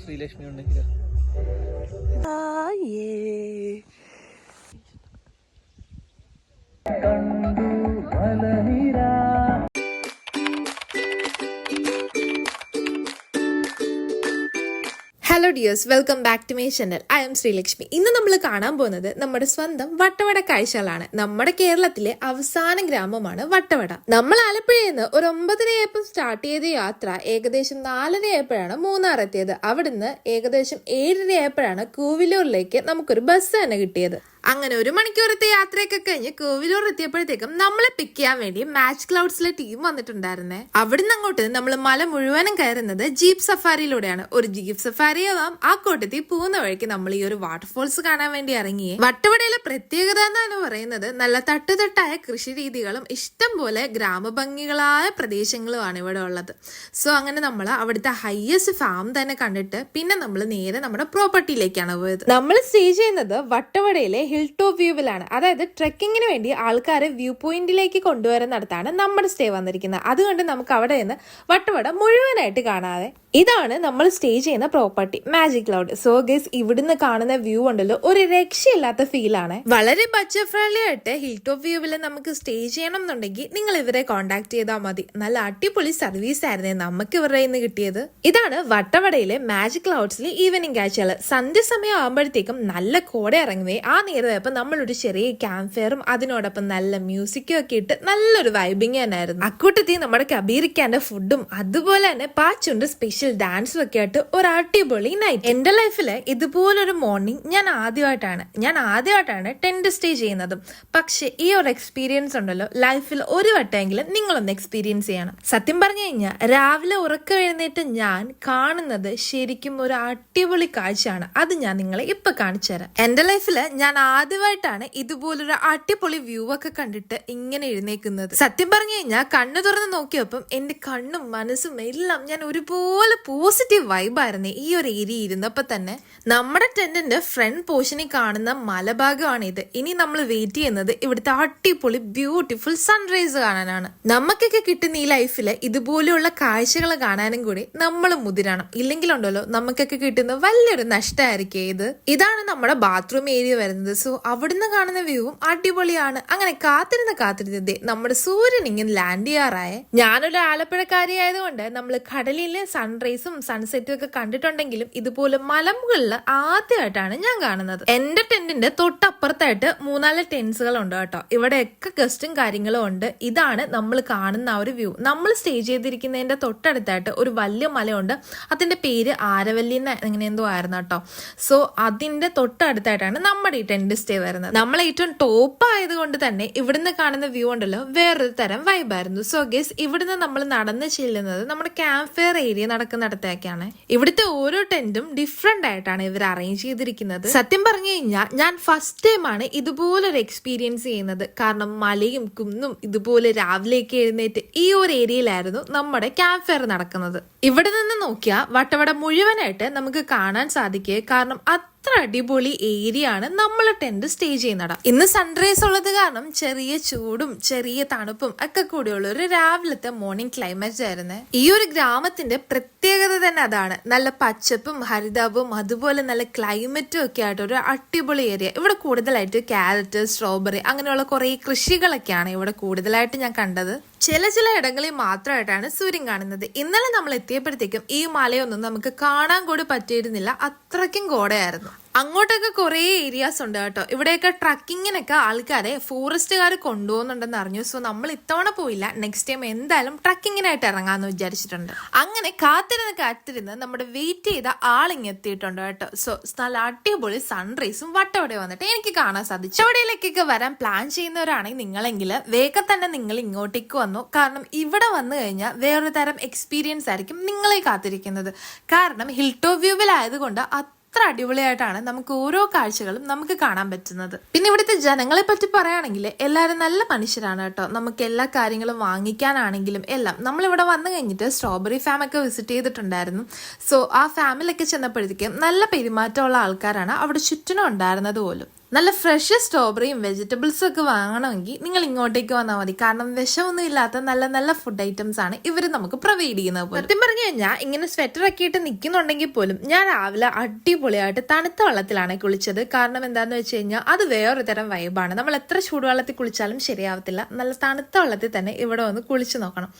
ശ്രീലക്ഷ്മി ഉണ്ടെങ്കിൽ hello dears, welcome back to my channel. I am Sreelakshmi. ഇന്ന് നമ്മൾ കാണാൻ പോകുന്നത് നമ്മുടെ സ്വന്തം വട്ടവട കാഴ്ചകളാണ്. നമ്മുടെ കേരളത്തിലെ അവസാന ഗ്രാമമാണ് വട്ടവട. നമ്മൾ ആലപ്പുഴയിൽ നിന്ന് ഒരു 9:30 സ്റ്റാർട്ട് ചെയ്ത യാത്ര ഏകദേശം 4:30 മൂന്നാർ എത്തിയത്. അവിടുന്ന് ഏകദേശം 7:30 കൂവിലൂരിലേക്ക് നമുക്കൊരു ബസ് തന്നെ കിട്ടിയത്. അങ്ങനെ 1 മണിക്കൂറത്തെ യാത്രയൊക്കെ കഴിഞ്ഞ് കോവിലൂർ എത്തിയപ്പോഴത്തേക്കും നമ്മളെ പിക്ക് ചെയ്യാൻ വേണ്ടി മാച്ച് ക്ലൗഡ്സിലെ ടീം വന്നിട്ടുണ്ടായിരുന്നേ. അവിടുന്ന് അങ്ങോട്ട് നമ്മൾ മല മുഴുവനും കയറുന്നത് ജീപ്പ് സഫാരിയിലൂടെയാണ്. ഒരു ജീപ്പ് സഫാരി ആവാം. ആ കൂട്ടത്തിൽ പോകുന്ന വഴിക്ക് നമ്മൾ ഈ ഒരു വാട്ടർഫോൾസ് കാണാൻ വേണ്ടി ഇറങ്ങിയേ. വട്ടവടയിലെ പ്രത്യേകത എന്നാണ് പറയുന്നത് നല്ല തട്ടുതട്ടായ കൃഷി രീതികളും ഇഷ്ടം പോലെ ഗ്രാമഭംഗികളായ പ്രദേശങ്ങളുമാണ് ഇവിടെ ഉള്ളത്. സോ അങ്ങനെ നമ്മൾ അവിടുത്തെ ഹയസ്റ്റ് ഫാം തന്നെ കണ്ടിട്ട് പിന്നെ നമ്മൾ നേരെ നമ്മുടെ പ്രോപ്പർട്ടിയിലേക്കാണ് പോയത്. നമ്മൾ സ്റ്റേ ചെയ്യുന്നത് വട്ടവടയിലെ ഹിൽ ടോപ്പ് വ്യൂവിലാണ്. അതായത് ട്രെക്കിങ്ങിന് വേണ്ടി ആൾക്കാരെ വ്യൂ പോയിന്റിലേക്ക് കൊണ്ടുവരുന്നിടത്താണ് നമ്മുടെ സ്റ്റേ വന്നിരിക്കുന്നത്. അതുകൊണ്ട് നമുക്ക് അവിടെ നിന്ന് വട്ടവട മുഴുവനായിട്ട് കാണാതെ ഇതാണ് നമ്മൾ സ്റ്റേ ചെയ്യുന്ന property magic cloud. So guys, ഇവിടുന്ന് കാണുന്ന വ്യൂ ഉണ്ടല്ലോ ഒരു രക്ഷയില്ലാത്ത ഫീലാണ്. വളരെ ബഡ്ജറ്റ് ഫ്രണ്ട്ലി ആയിട്ട് ഹിൽ ടോപ്പ് വ്യൂവിൽ നമുക്ക് സ്റ്റേ ചെയ്യണം എന്നുണ്ടെങ്കിൽ നിങ്ങൾ ഇവരെ കോൺടാക്ട് ചെയ്താൽ മതി. നല്ല അടിപൊളി സർവീസ് ആയിരുന്നേ നമുക്ക് ഇവരുടെ നിന്ന് കിട്ടിയത്. ഇതാണ് വട്ടവടയിലെ മാജിക് ക്ലൗഡ്സിലെ ഈവനിങ് കാഴ്ചകൾ. സന്ധ്യ സമയം ആകുമ്പോഴത്തേക്കും നല്ല കോട ഇറങ്ങുവേ. ആ നേരത്തപ്പം നമ്മളൊരു ചെറിയ ക്യാമ്പ് ഫെയറും അതിനോടൊപ്പം നല്ല മ്യൂസിക്കും ഒക്കെ ഇട്ട് നല്ലൊരു വൈബിങ് തന്നെയായിരുന്നു. അക്കൂട്ടത്തിൽ നമ്മുടെ കബീറിക്കാന്റെ ഫുഡും അതുപോലെ തന്നെ പാച്ചുണ്ട് സ്പെഷ്യൽ ഡാൻസും ഒക്കെ ആയിട്ട് ഒരു അടിപൊളി നൈറ്റ്. എന്റെ ലൈഫില് ഇതുപോലൊരു മോർണിംഗ് ഞാൻ ആദ്യമായിട്ടാണ് ടെന്റ് സ്റ്റേ ചെയ്യുന്നതും. പക്ഷെ ഈ ഒരു എക്സ്പീരിയൻസ് ഉണ്ടല്ലോ ലൈഫിൽ ഒരു വട്ടമെങ്കിലും നിങ്ങളൊന്ന് എക്സ്പീരിയൻസ് ചെയ്യണം. സത്യം പറഞ്ഞു കഴിഞ്ഞാൽ രാവിലെ ഉറക്കം എഴുന്നേറ്റ് ഞാൻ കാണുന്നത് ശരിക്കും ഒരു അടിപൊളി കാഴ്ചയാണ്. അത് ഞാൻ നിങ്ങളെ ഇപ്പൊ കാണിച്ചു തരാം. എന്റെ ലൈഫില് ഞാൻ ആദ്യമായിട്ടാണ് ഇതുപോലൊരു അടിപൊളി വ്യൂ ഒക്കെ കണ്ടിട്ട് ഇങ്ങനെ എഴുന്നേക്കുന്നത്. സത്യം പറഞ്ഞു കഴിഞ്ഞാൽ കണ്ണു തുറന്ന് നോക്കിയപ്പം എന്റെ കണ്ണും മനസ്സും എല്ലാം ഞാൻ ഒരുപോലെ പോസിറ്റീവ് വൈബായിരുന്നു ഈ ഒരു ഏരിയ ഇരുന്നപ്പോ തന്നെ. നമ്മുടെ ടെന്റിന്റെ ഫ്രണ്ട് പോർഷനിൽ കാണുന്ന മലഭാഗമാണ് ഇത്. ഇനി നമ്മൾ വെയിറ്റ് ചെയ്യുന്നത് ഇവിടുത്തെ അടിപൊളി ബ്യൂട്ടിഫുൾ സൺറൈസ് കാണാനാണ്. നമുക്കൊക്കെ കിട്ടുന്ന ഈ ലൈഫില് ഇതുപോലെയുള്ള കാഴ്ചകൾ കാണാനും കൂടി നമ്മൾ മുതിരണം. ഇല്ലെങ്കിലുണ്ടല്ലോ നമുക്കൊക്കെ കിട്ടുന്ന വലിയൊരു നഷ്ടമായിരിക്കും ഇത്. ഇതാണ് നമ്മുടെ ബാത്റൂം ഏരിയ വരുന്നത്. സോ അവിടുന്ന് കാണുന്ന വ്യൂവും അടിപൊളിയാണ്. അങ്ങനെ കാത്തിരുന്നതേ നമ്മുടെ സൂര്യൻ ഇങ്ങനെ ലാൻഡ് ചെയ്യാറായ. ഞാനൊരു ആലപ്പുഴക്കാരി ആയതുകൊണ്ട് നമ്മൾ കടലിലെ സൺറൈസും സൺസെറ്റും ഒക്കെ കണ്ടിട്ടുണ്ടെങ്കിലും ഇതുപോലെ മലമുകളിൽ ആദ്യമായിട്ടാണ് ഞാൻ കാണുന്നത്. എന്റെ ടെന്റിന്റെ തൊട്ടപ്പുറത്തായിട്ട് 3-4 ടെന്റ്സുകൾ ഉണ്ട് കേട്ടോ. ഇവിടെയൊക്കെ ഗസ്റ്റും കാര്യങ്ങളും ഉണ്ട്. ഇതാണ് നമ്മൾ കാണുന്ന ആ ഒരു വ്യൂ. നമ്മൾ സ്റ്റേ ചെയ്തിരിക്കുന്നതിന്റെ തൊട്ടടുത്തായിട്ട് ഒരു വലിയ മലയുണ്ട്. അതിന്റെ പേര് ആരവല്ലി അങ്ങനെ എന്തോ ആയിരുന്നു കേട്ടോ. സോ അതിന്റെ തൊട്ടടുത്തായിട്ടാണ് നമ്മുടെ ഈ ടെന്റ് സ്റ്റേ വരുന്നത്. നമ്മൾ ഏറ്റവും ടോപ്പ് ആയതുകൊണ്ട് തന്നെ ഇവിടുന്ന് കാണുന്ന വ്യൂ ഉണ്ടല്ലോ വേറൊരു തരം വൈബായിരുന്നു. സോ ഗൈസ്, ഇവിടുന്ന് നമ്മൾ നടന്ന് ചെല്ലുന്നത് നമ്മുടെ ക്യാമ്പ് ഫെയർ ഏരിയ നടക്കുന്നിടത്തേക്കാണ്. ഇവിടുത്തെ ഓരോ ടെന്റും ഡിഫറെന്റ് ആയിട്ടാണ് ഇവർ അറേഞ്ച് ചെയ്തിരിക്കുന്നത്. സത്യം പറഞ്ഞു കഴിഞ്ഞാൽ ഞാൻ ഫസ്റ്റ് ടൈമാണ് ഇതുപോലൊരു എക്സ്പീരിയൻസ് ചെയ്യുന്നത്. കാരണം മലയും കുന്നും ഇതുപോലെ രാവിലേക്ക് എഴുന്നേറ്റ് ഈ ഒരു ഏരിയയിലായിരുന്നു നമ്മുടെ ക്യാമ്പ് ഫെയർ നടക്കുന്നത്. ഇവിടെ നിന്ന് നോക്കിയാൽ വട്ടവട മുഴുവനായിട്ട് നമുക്ക് കാണാൻ സാധിക്കുക. കാരണം അത്ര അടിപൊളി ഏരിയ ആണ് നമ്മൾ ടെന്റ് സ്റ്റേ ചെയ്യുന്നത്. ഇന്ന് സൺറൈസ് ഉള്ളത് കാരണം ചെറിയ ചൂടും ചെറിയ തണുപ്പും ഒക്കെ കൂടിയുള്ള ഒരു രാവിലത്തെ മോർണിംഗ് ക്ലൈമറ്റ് ആയിരുന്നു. ഈ ഒരു ഗ്രാമത്തിന്റെ പ്രത്യേകത തന്നെ അതാണ്. നല്ല പച്ചപ്പും ഹരിതാപവും അതുപോലെ നല്ല ക്ലൈമറ്റും ഒക്കെ ആയിട്ട് ഒരു അടിപൊളി ഏരിയ. ഇവിടെ കൂടുതലായിട്ട് ക്യാരറ്റ്, സ്ട്രോബെറി അങ്ങനെയുള്ള കുറെ കൃഷികളൊക്കെയാണ് ഇവിടെ കൂടുതലായിട്ട് ഞാൻ കണ്ടത്. ചില ഇടങ്ങളിൽ മാത്രമായിട്ടാണ് സൂര്യൻ കാണുന്നത്. ഇന്നലെ നമ്മൾ എത്തിയപ്പോഴത്തേക്കും ഈ മലയൊന്നും നമുക്ക് കാണാൻ കൂടി പറ്റിയിരുന്നില്ല. അത്രയ്ക്കും കോടയായിരുന്നു. അങ്ങോട്ടൊക്കെ കുറെ ഏരിയാസ് ഉണ്ട് കേട്ടോ. ഇവിടെയൊക്കെ ട്രക്കിങ്ങിനൊക്കെ ആൾക്കാരെ ഫോറസ്റ്റുകാർ കൊണ്ടുപോകുന്നുണ്ടെന്ന് അറിഞ്ഞു. സോ നമ്മൾ ഇത്തവണ പോയില്ല. നെക്സ്റ്റ് ടൈം എന്തായാലും ട്രക്കിങ്ങിനായിട്ട് ഇറങ്ങാന്ന് വിചാരിച്ചിട്ടുണ്ട്. അങ്ങനെ കാത്തിരുന്ന് നമ്മുടെ വെയിറ്റ് ചെയ്ത ആളിങ് എത്തിയിട്ടുണ്ട് കേട്ടോ. സോ നല്ല അടിപൊളി സൺറൈസും വട്ടവട വന്നിട്ട് എനിക്ക് കാണാൻ സാധിച്ചു. വട്ടവടയിലേക്കൊക്കെ വരാൻ പ്ലാൻ ചെയ്യുന്നവരാണെങ്കിൽ നിങ്ങളെങ്കിൽ വേഗം തന്നെ നിങ്ങൾ ഇങ്ങോട്ടേക്ക് വന്നു. കാരണം ഇവിടെ വന്നു കഴിഞ്ഞാൽ വേറൊരു തരം എക്സ്പീരിയൻസ് ആയിരിക്കും നിങ്ങളെ കാത്തിരിക്കുന്നത്. കാരണം ഹിൽ ടോപ്പ് വ്യൂവിലായതുകൊണ്ട് അത്ര അടിപൊളിയായിട്ടാണ് നമുക്ക് ഓരോ കാഴ്ചകളും നമുക്ക് കാണാൻ പറ്റുന്നത്. പിന്നെ ഇവിടുത്തെ ജനങ്ങളെ പറ്റി പറയുകയാണെങ്കിൽ എല്ലാവരും നല്ല മനുഷ്യരാണ് കേട്ടോ. നമുക്ക് എല്ലാ കാര്യങ്ങളും വാങ്ങിക്കാനാണെങ്കിലും എല്ലാം. നമ്മളിവിടെ വന്നു കഴിഞ്ഞിട്ട് സ്ട്രോബെറി ഫാം ഒക്കെ വിസിറ്റ് ചെയ്തിട്ടുണ്ടായിരുന്നു. സോ ആ ഫാമിലൊക്കെ ചെന്നപ്പോഴത്തേക്കും നല്ല പെരുമാറ്റമുള്ള ആൾക്കാരാണ് അവിടെ ചുറ്റിനും ഉണ്ടായിരുന്നത് പോലും. നല്ല ഫ്രഷ് സ്ട്രോബെറിയും വെജിറ്റബിൾസും ഒക്കെ വാങ്ങണമെങ്കിൽ നിങ്ങൾ ഇങ്ങോട്ടേക്ക് വന്നാൽ മതി. കാരണം വിഷമൊന്നും ഇല്ലാത്ത നല്ല നല്ല ഫുഡ് ഐറ്റംസ് ആണ് ഇവർ നമുക്ക് പ്രൊവൈഡ് ചെയ്യുന്നത്. സത്യം പറഞ്ഞു കഴിഞ്ഞാൽ ഇങ്ങനെ സ്വെറ്റർ ഒക്കെ ഇട്ട് നിൽക്കുന്നുണ്ടെങ്കിൽ പോലും ഞാൻ രാവിലെ അടിപൊളിയായിട്ട് തണുത്ത വെള്ളത്തിലാണ് കുളിച്ചത്. കാരണം എന്താന്ന് വെച്ച് കഴിഞ്ഞാൽ അത് വേറൊരു തരം വൈബാണ്. നമ്മൾ എത്ര ചൂടുവെള്ളത്തിൽ കുളിച്ചാലും ശരിയാവത്തില്ല. നല്ല തണുത്ത വെള്ളത്തിൽ തന്നെ ഇവിടെ വന്ന് കുളിച്ചു നോക്കണം.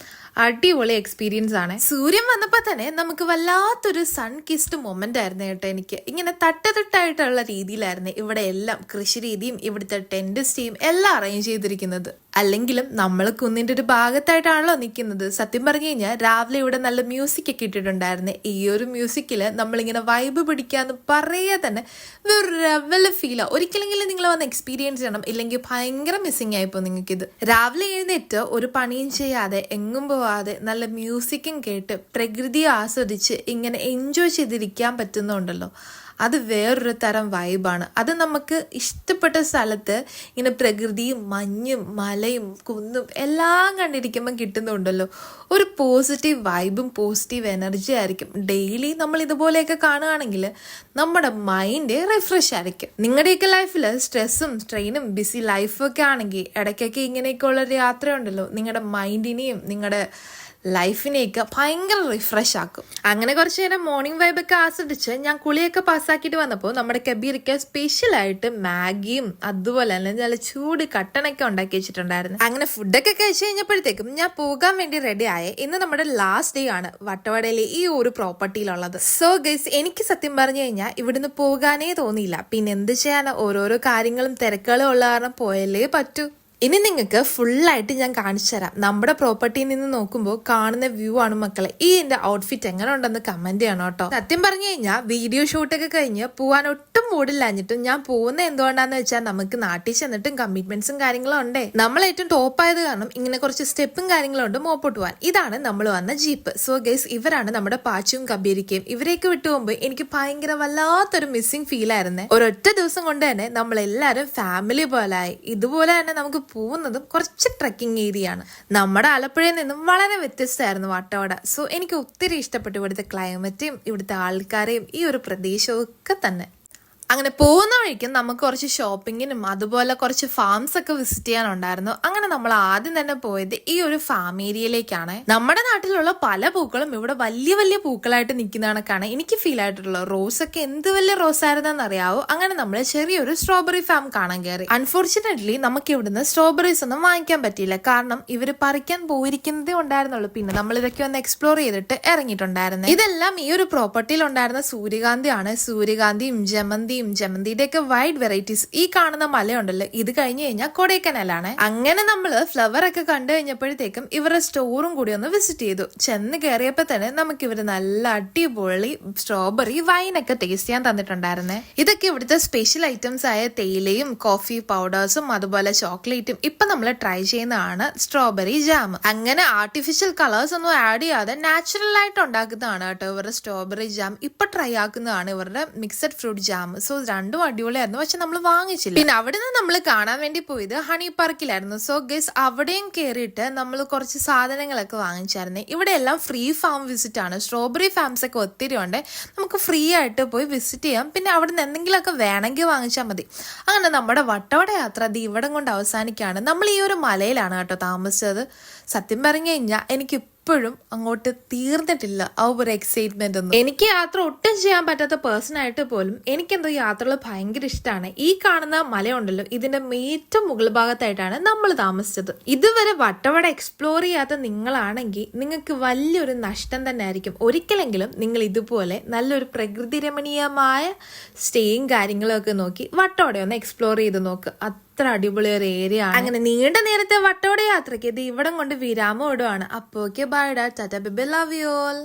അടിപൊളി എക്സ്പീരിയൻസ് ആണ്. സൂര്യൻ വന്നപ്പോൾ തന്നെ നമുക്ക് വല്ലാത്തൊരു സൺ കിസ്ഡ് മൊമെന്റ് ആയിരുന്നു കേട്ടോ. എനിക്ക് ഇങ്ങനെ തട്ടതട്ടായിട്ടുള്ള രീതിയിലായിരുന്നു ഇവിടെ എല്ലാം കൃഷി രീതിയും ഇവിടുത്തെ ടെന്റ് സ്റ്റേയും എല്ലാം അറേഞ്ച് ചെയ്തിരിക്കുന്നത്. അല്ലെങ്കിലും നമ്മൾ കുന്നിന്റെ ഒരു ഭാഗത്തായിട്ടാണല്ലോ നിൽക്കുന്നത്. സത്യം പറഞ്ഞു കഴിഞ്ഞാൽ രാവിലെ ഇവിടെ നല്ല മ്യൂസിക് ഒക്കെ ഇട്ടിട്ടുണ്ടായിരുന്നു. ഈ ഒരു മ്യൂസിക്കില് നമ്മളിങ്ങനെ വൈബ് പിടിക്കാന്ന് പറയാ തന്നെ വേറൊരു ലെവല് ഫീലാ. ഒരിക്കലെങ്കിലും നിങ്ങൾ വന്ന് എക്സ്പീരിയൻസ് ചെയ്യണം. ഇല്ലെങ്കിൽ ഭയങ്കര മിസ്സിംഗ് ആയിപ്പോ നിങ്ങൾക്കിത്. രാവിലെ എഴുന്നേറ്റ് ഒരു പണിയും ചെയ്യാതെ എങ്ങും പോവാതെ നല്ല മ്യൂസിക്കും കേട്ട് പ്രകൃതിയെ ആസ്വദിച്ച് ഇങ്ങനെ എൻജോയ് ചെയ്തിരിക്കാൻ പറ്റുന്നുണ്ടല്ലോ, അത് വേറൊരു തരം വൈബാണ്. അത് നമുക്ക് ഇഷ്ടപ്പെട്ട സ്ഥലത്ത് ഇങ്ങനെ പ്രകൃതിയും മഞ്ഞും മലയും കുന്നും എല്ലാം കണ്ടിരിക്കുമ്പോൾ കിട്ടുന്നുണ്ടല്ലോ ഒരു പോസിറ്റീവ് വൈബും പോസിറ്റീവ് എനർജി ആയിരിക്കും. ഡെയിലി നമ്മൾ ഇതുപോലെയൊക്കെ കാണുകയാണെങ്കിൽ നമ്മുടെ മൈൻഡ് റിഫ്രഷ് ആയിരിക്കും. നിങ്ങളുടെയൊക്കെ ലൈഫിൽ സ്ട്രെസ്സും സ്ട്രെയിനും ബിസി ലൈഫൊക്കെ ആണെങ്കിൽ ഇടയ്ക്കൊക്കെ ഇങ്ങനെയൊക്കെ ഉള്ളൊരു യാത്രയുണ്ടല്ലോ നിങ്ങളുടെ മൈൻഡിനെയും നിങ്ങളുടെ ലൈഫിനെയൊക്കെ ഭയങ്കര റിഫ്രഷ് ആക്കും. അങ്ങനെ കുറച്ച് നേരം മോർണിംഗ് വൈബൊക്കെ ആസ്വദിച്ച് ഞാൻ കുളിയൊക്കെ പാസ്സാക്കിയിട്ട് വന്നപ്പോൾ നമ്മുടെ കബീർക്ക് സ്പെഷ്യലായിട്ട് മാഗിയും അതുപോലെ തന്നെ നല്ല ചൂട് കട്ടനൊക്കെ ഉണ്ടാക്കി വെച്ചിട്ടുണ്ടായിരുന്നു. അങ്ങനെ ഫുഡൊക്കെ കഴിച്ച് കഴിഞ്ഞപ്പോഴത്തേക്കും ഞാൻ പോകാൻ വേണ്ടി റെഡി ആയേ. ഇന്ന് നമ്മുടെ ലാസ്റ്റ് ഡേ ആണ് വട്ടവടയിലെ ഈ ഒരു പ്രോപ്പർട്ടിയിലുള്ളത്. സോ ഗൈസ്, എനിക്ക് സത്യം പറഞ്ഞു കഴിഞ്ഞാൽ ഇവിടുന്ന് പോകാനേ തോന്നിയില്ല. പിന്നെ എന്ത് ചെയ്യാനാ, ഓരോരോ കാര്യങ്ങളും തിരക്കുകളും ഉള്ള കാരണം പോയല്ലേ പറ്റൂ. ഇനി നിങ്ങൾക്ക് ഫുള്ളായിട്ട് ഞാൻ കാണിച്ചു തരാം. നമ്മുടെ പ്രോപ്പർട്ടിയിൽ നിന്ന് നോക്കുമ്പോൾ കാണുന്ന വ്യൂ ആണ് മക്കളെ. ഈ എന്റെ ഔട്ട്ഫിറ്റ് എങ്ങനെ ഉണ്ടെന്ന് കമന്റ് ചെയ്യണം കേട്ടോ. സത്യം പറഞ്ഞു കഴിഞ്ഞാൽ വീഡിയോ ഷൂട്ടൊക്കെ കഴിഞ്ഞ് പോവാൻ ഒട്ടും മൂടില്ലാഞ്ഞിട്ടും ഞാൻ പോകുന്ന എന്തുകൊണ്ടാന്ന് വെച്ചാൽ നമുക്ക് നാട്ടിൽ ചെന്നിട്ടും കമ്മിറ്റ്മെന്റ്സും കാര്യങ്ങളും ഉണ്ടേ. നമ്മൾ ഏറ്റവും ടോപ്പ് ആയത് കാരണം ഇങ്ങനെ കുറച്ച് സ്റ്റെപ്പും കാര്യങ്ങളും ഉണ്ട് മോപ്പോട്ട് പോവാൻ. ഇതാണ് നമ്മൾ വന്ന ജീപ്പ്. സോ ഗൈസ്, ഇവരാണ് നമ്മുടെ പാച്ചും കബീരിക്കയും. ഇവരെയൊക്കെ വിട്ടു പോകുമ്പോൾ എനിക്ക് ഭയങ്കര വല്ലാത്തൊരു മിസ്സിംഗ് ഫീൽ ആയിരുന്നേ. ഒരൊറ്റ ദിവസം കൊണ്ട് തന്നെ നമ്മളെല്ലാരും ഫാമിലി പോലായി. ഇതുപോലെ തന്നെ നമുക്ക് പോകുന്നതും കുറച്ച് ട്രക്കിംഗ് ഏരിയ ആണ്. നമ്മുടെ ആലപ്പുഴയിൽ നിന്നും വളരെ വ്യത്യസ്തമായിരുന്നു വട്ടവട. സോ എനിക്ക് ഒത്തിരി ഇഷ്ടപ്പെട്ടു ഇവിടുത്തെ ക്ലൈമറ്റും ഇവിടുത്തെ ആൾക്കാരെയും ഈ ഒരു പ്രദേശവും ഒക്കെ തന്നെ. അങ്ങനെ പോകുന്ന വഴിക്കും നമുക്ക് കുറച്ച് ഷോപ്പിങ്ങിനും അതുപോലെ കുറച്ച് ഫാംസ് ഒക്കെ വിസിറ്റ് ചെയ്യാനുണ്ടായിരുന്നു. അങ്ങനെ നമ്മൾ ആദ്യം തന്നെ പോയത് ഈ ഒരു ഫാം ഏരിയയിലേക്കാണ്. നമ്മുടെ നാട്ടിലുള്ള പല പൂക്കളും ഇവിടെ വലിയ വലിയ പൂക്കളായിട്ട് നിൽക്കുന്ന കണക്കാണ് എനിക്ക് ഫീൽ ആയിട്ടുള്ളത്. റോസ് ഒക്കെ എന്ത് വലിയ റോസ് ആയിരുന്നെന്ന് അറിയാവോ. അങ്ങനെ നമ്മൾ ചെറിയൊരു സ്ട്രോബെറി ഫാം കാണാൻ കയറി. അൺഫോർച്ചുനേറ്റ്ലി നമുക്ക് ഇവിടുന്ന് സ്ട്രോബെറീസ് ഒന്നും വാങ്ങിക്കാൻ പറ്റിയില്ല. കാരണം ഇവര് പറിക്കാൻ പോയിരിക്കുന്നതേ ഉണ്ടായിരുന്നുള്ളൂ. പിന്നെ നമ്മൾ ഇതൊക്കെ ഒന്ന് എക്സ്പ്ലോർ ചെയ്തിട്ട് ഇറങ്ങിയിട്ടുണ്ടായിരുന്നു. ഇതെല്ലാം ഈ ഒരു പ്രോപ്പർട്ടിയിൽ ഉണ്ടായിരുന്ന സൂര്യകാന്തിയാണ്. സൂര്യകാന്തിയും ജമന്തിയുടെ ഒക്കെ വൈഡ് വെറൈറ്റീസ്. ഈ കാണുന്ന മലയുണ്ടല്ലോ, ഇത് കഴിഞ്ഞു കഴിഞ്ഞാൽ കൊടൈക്കനാലാണ്. അങ്ങനെ നമ്മള് ഫ്ലവർ ഒക്കെ കണ്ടു കഴിഞ്ഞപ്പോഴത്തേക്കും ഇവരുടെ സ്റ്റോറും കൂടി ഒന്ന് വിസിറ്റ് ചെയ്തു. ചെന്ന് കയറിയപ്പോ തന്നെ നമുക്ക് ഇവര് നല്ല അടിപൊളി സ്ട്രോബെറി വൈനൊക്കെ ടേസ്റ്റ് ചെയ്യാൻ തന്നിട്ടുണ്ടായിരുന്നേ. ഇതൊക്കെ ഇവിടുത്തെ സ്പെഷ്യൽ ഐറ്റംസ് ആയ തേയിലയും കോഫി പൗഡേഴ്സും അതുപോലെ ചോക്ലേറ്റും. ഇപ്പൊ നമ്മൾ ട്രൈ ചെയ്യുന്നതാണ് സ്ട്രോബെറി ജാം. അങ്ങനെ ആർട്ടിഫിഷ്യൽ കളേഴ്സ് ഒന്നും ആഡ് ചെയ്യാതെ നാച്ചുറൽ ആയിട്ട് ഉണ്ടാക്കുന്നതാണ് കേട്ടോ ഇവരുടെ സ്ട്രോബെറി ജാം. ഇപ്പൊ ട്രൈ ആക്കുന്നതാണ് ഇവരുടെ മിക്സഡ് ഫ്രൂട്ട് ജാം. സോ രണ്ടും അടിപൊളിയായിരുന്നു. പക്ഷെ നമ്മൾ വാങ്ങിച്ചില്ല. പിന്നെ അവിടെ നിന്ന് നമ്മൾ കാണാൻ വേണ്ടി പോയത് ഹണി പാർക്കിലായിരുന്നു. സോ ഗൈസ്, അവിടെയും കയറിയിട്ട് നമ്മൾ കുറച്ച് സാധനങ്ങളൊക്കെ വാങ്ങിച്ചായിരുന്നു. ഇവിടെ എല്ലാം ഫ്രീ ഫാം വിസിറ്റ് ആണ്. സ്ട്രോബെറി ഫാംസ് ഒക്കെ ഒത്തിരി ഉണ്ട്. നമുക്ക് ഫ്രീ ആയിട്ട് പോയി വിസിറ്റ് ചെയ്യാം. പിന്നെ അവിടെ നിന്ന് എന്തെങ്കിലുമൊക്കെ വേണമെങ്കിൽ വാങ്ങിച്ചാൽ മതി. അങ്ങനെ നമ്മുടെ വട്ടവട യാത്ര അത് ഇവിടം കൊണ്ട് അവസാനിക്കുകയാണ്. നമ്മൾ ഈ ഒരു മലയിലാണ് കേട്ടോ താമസിച്ചത്. സത്യം പറഞ്ഞു കഴിഞ്ഞാൽ എനിക്ക് ഇപ്പോഴും അങ്ങോട്ട് തീർന്നിട്ടില്ല ആ ഒരു എക്സൈറ്റ്മെന്റ് ഒന്നും. എനിക്ക് യാത്ര ഒട്ടും ചെയ്യാൻ പറ്റാത്ത പേഴ്സൺ ആയിട്ട് പോലും എനിക്കെന്തോ യാത്രകൾ ഭയങ്കര ഇഷ്ടമാണ്. ഈ കാണുന്ന മലയുണ്ടല്ലോ, ഇതിന്റെ ഏറ്റവും മുകൾ ഭാഗത്തായിട്ടാണ് നമ്മൾ താമസിച്ചത്. ഇതുവരെ വട്ടവട എക്സ്പ്ലോർ ചെയ്യാത്ത നിങ്ങളാണെങ്കിൽ നിങ്ങൾക്ക് വലിയൊരു നഷ്ടം തന്നെ ആയിരിക്കും. ഒരിക്കലെങ്കിലും നിങ്ങൾ ഇതുപോലെ നല്ലൊരു പ്രകൃതി രമണീയമായ സ്റ്റേയും കാര്യങ്ങളും ഒക്കെ നോക്കി വട്ടവട ഒന്ന് എക്സ്പ്ലോർ ചെയ്ത് നോക്ക്. അത്ര അടിപൊളി ഒരു ഏരിയ ആണ്. അങ്ങനെ നീണ്ട നേരത്തെ വട്ടവട യാത്രയ്ക്ക് ഇത് ഇവിടം കൊണ്ട് വിരാമം ഇടുവാണ്. അപ്പോ ഓക്കെ, ബൈ ഡാ, Tata, bye bye, love you all.